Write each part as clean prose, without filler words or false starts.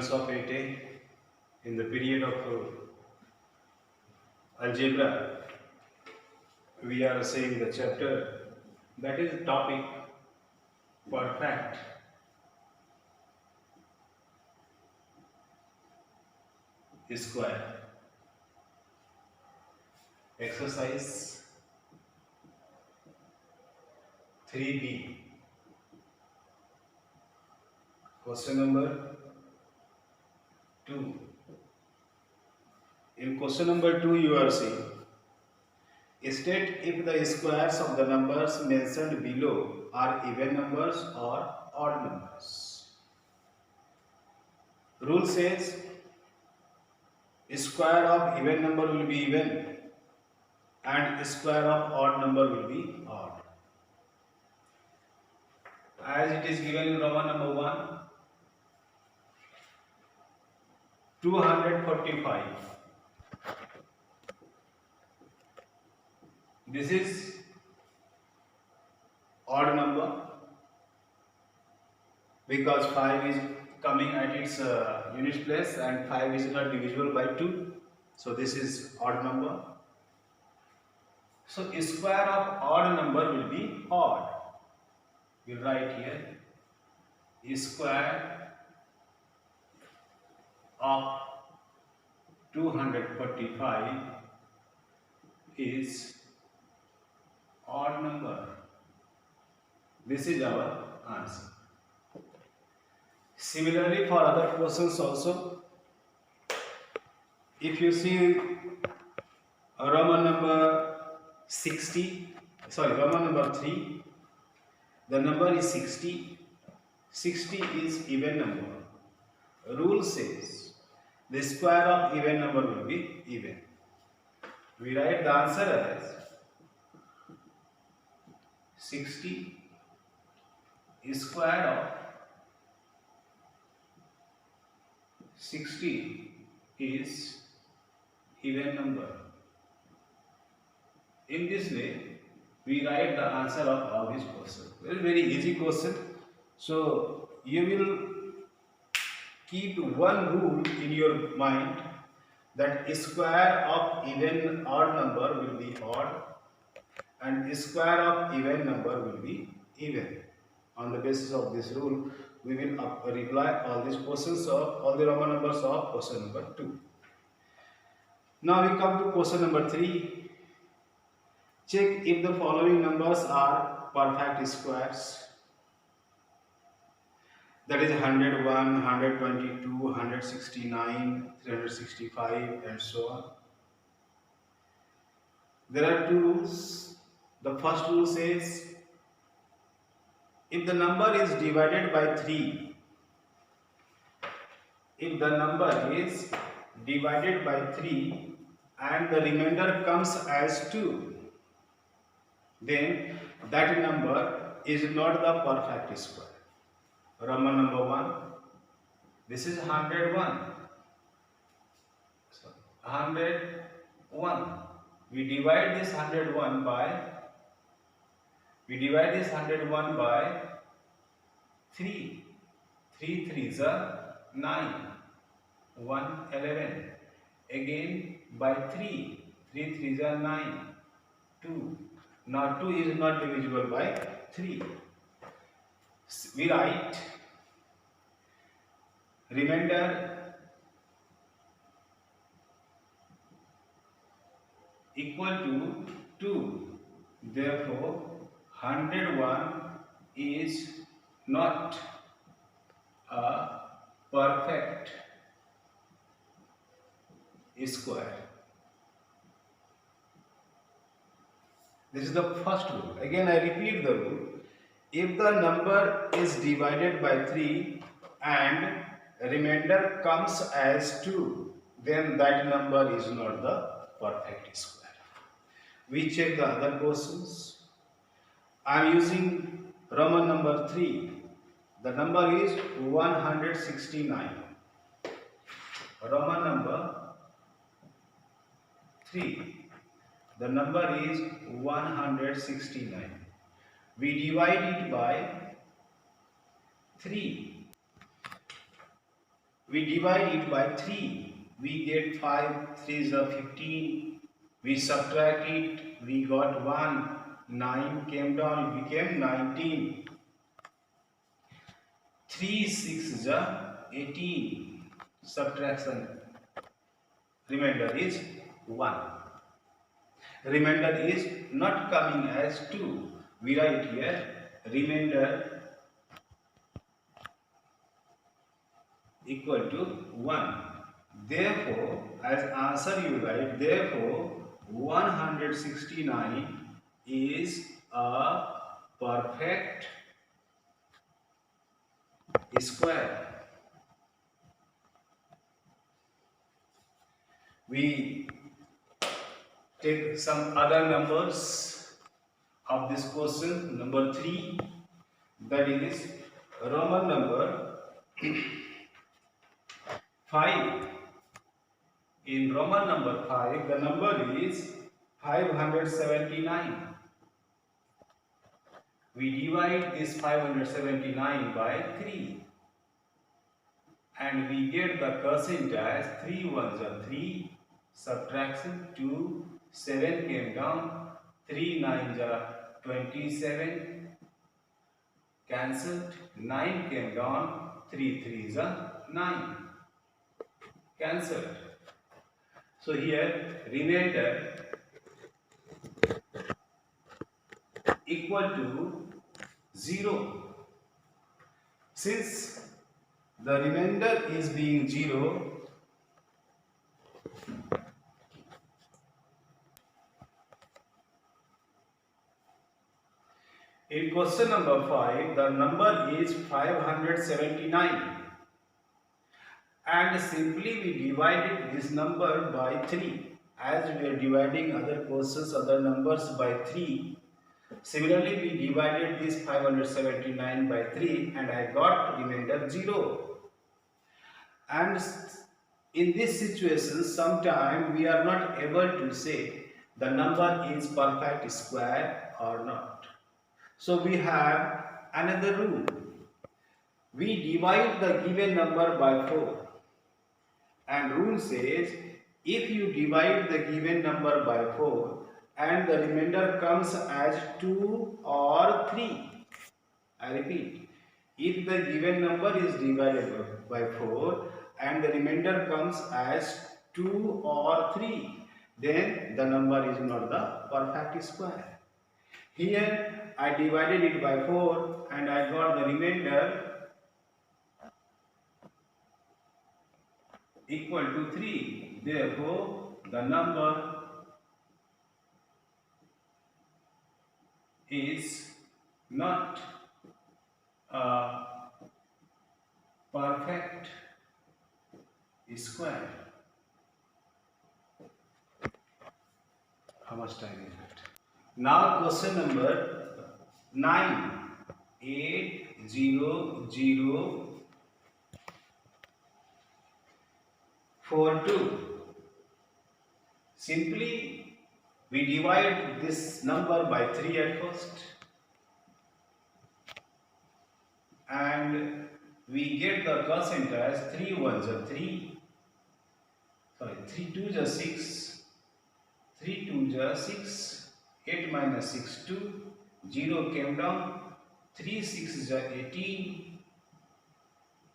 students of 8A in the period of algebra. We are saying the chapter that is topic perfect square. Exercise 3B. Question number 2. In question number 2 you are saying, state if the squares of the numbers mentioned below are even numbers or odd numbers. Rule says square of even number will be even and square of odd number will be odd. As it is given in Roman number 1, 245. This is odd number because 5 is coming at its unit place and 5 is not divisible by 2. So this is odd number. So square of odd number will be odd. We will write here square of 245 is odd number. This is our answer. Similarly for other questions also, if you see Roman number 3, the number is 60. 60 is even number. Rule says the square of even number will be even. We write the answer as 60 square of 60 is even number. In this way, we write the answer of this question. Very easy question. So you will keep one rule in your mind that square of even odd number will be odd and square of even number will be even. On the basis of this rule, we will reply all these questions of all the Roman numbers of question number 2. Now we come to question number 3. Check if the following numbers are perfect squares. That is 101, 122, 169, 365 and so on. There are two rules. The first rule says if the number is divided by 3, if the number is divided by 3 and the remainder comes as 2, then that number is not the perfect square. Roman number 1, this is 101. So 101. We divide this 101 by 3. 3 3s are 9. 1 11. Again by 3. 3 3s are 9. 2. Now 2 is not divisible by 3. We write remainder equal to 2. Therefore, 101 is not a perfect square. This is the first rule. Again, I repeat the rule. If the number is divided by 3 and remainder comes as 2, then that number is not the perfect square. We check the other questions. I am using Roman number 3. The number is 169. Roman number 3. The number is 169. We divide it by 3. We divide it by 3. We get 5 3s are 15. We subtract it. We got 1. 9 came down. It became 19. 3 6s are 18. Subtraction. Remainder is 1. Remainder is not coming as 2. We write here remainder equal to 1. Therefore, as answer you write, therefore 169 is a perfect square. We take some other numbers of this question, number 3, that is Roman number 5. In Roman number 5, the number is 579. We divide this 579 by 3 and we get the quotient as 3 ones are 3, subtraction 2, 7 came down, 3 nines are 27, cancelled, 9 came down, 3 threes are 9, cancelled. So here remainder equal to 0. Since the remainder is being 0, in question number 5, the number is 579 and simply we divided this number by 3. As we are dividing other questions, other numbers by 3, similarly we divided this 579 by 3 and I got remainder 0. And in this situation, sometimes we are not able to say the number is perfect square or not. So we have another rule. We divide the given number by 4. And rule says if you divide the given number by 4 and the remainder comes as 2 or 3. I repeat, if the given number is divided by 4 and the remainder comes as 2 or 3, then the number is not the perfect square. Here I divided it by 4 and I got the remainder equal to 3. Therefore, the number is not a perfect square. How much time is it? Now question number 9. 8 0 0 4 2. Simply we divide this number by 3 at first and we get the quotient as 3 ones are 3, 3 twos are 6, 3 twos are 6, 8 minus 6 2, 0 came down, 3 6s are 18,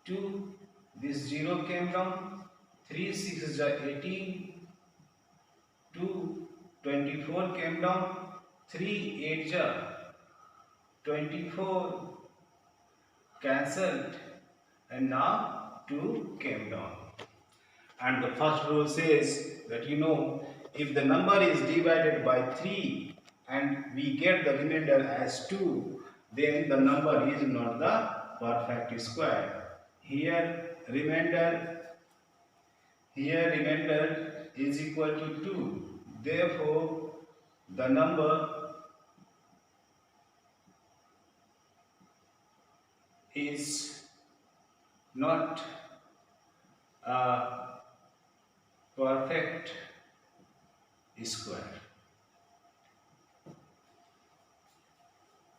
2, this 0 came down, 3 6s are 18, 2, 24 came down, 3 8s are 24, cancelled, and now 2 came down. And the first rule says that if the number is divided by 3 and we get the remainder as 2, then the number is not the perfect square. Here remainder is equal to 2. Therefore, the number is not a perfect square.